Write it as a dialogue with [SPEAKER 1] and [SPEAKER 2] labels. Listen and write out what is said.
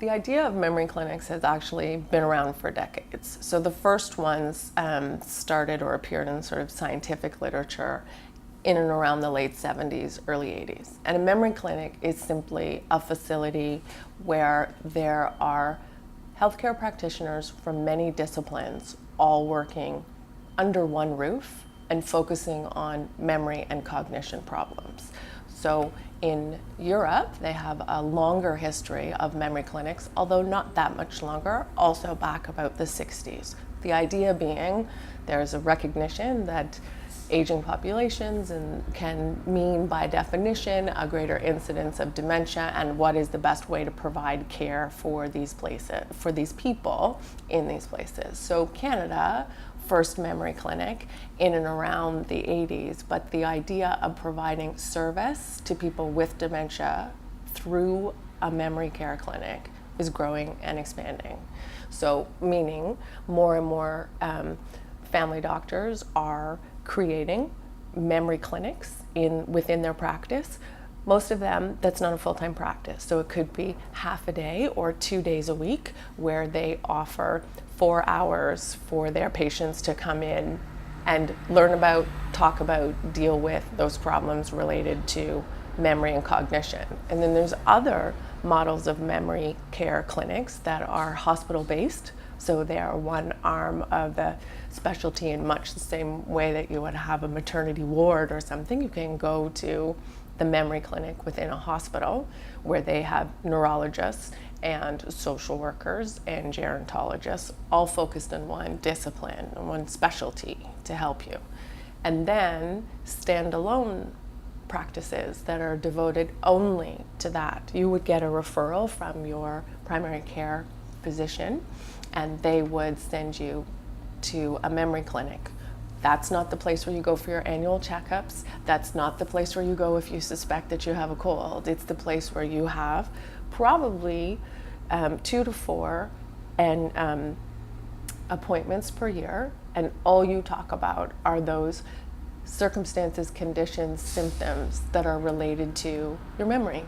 [SPEAKER 1] The idea of memory clinics has actually been around for decades. So the first ones started or appeared in sort of scientific literature in and around the late 70s, early 80s. And a memory clinic is simply a facility where there are healthcare practitioners from many disciplines all working under one roof and focusing on memory and cognition problems. So in Europe, they have a longer history of memory clinics, although not that much longer, also back about the 60s. The idea being there's a recognition that aging populations can mean by definition a greater incidence of dementia, and what is the best way to provide care for these places, for these people in these places. So Canada, first memory clinic in and around the 80s, but the idea of providing service to people with dementia through a memory care clinic is growing and expanding. So meaning more and more family doctors are creating memory clinics within their practice. Most of them, that's not a full-time practice. So it could be half a day or 2 days a week where they offer 4 hours for their patients to come in and learn about, talk about, deal with those problems related to memory and cognition. And then there's other models of memory care clinics that are hospital-based. So they are one arm of the specialty in much the same way that you would have a maternity ward or something. You can go to the memory clinic within a hospital where they have neurologists and social workers and gerontologists all focused on one discipline and one specialty to help you. And then standalone practices that are devoted only to that. You would get a referral from your primary care physician and they would send you to a memory clinic. That's not the place where you go for your annual checkups. That's not the place where you go if you suspect that you have a cold. It's the place where you have probably 2 to 4 appointments per year, and all you talk about are those circumstances, conditions, symptoms that are related to your memory.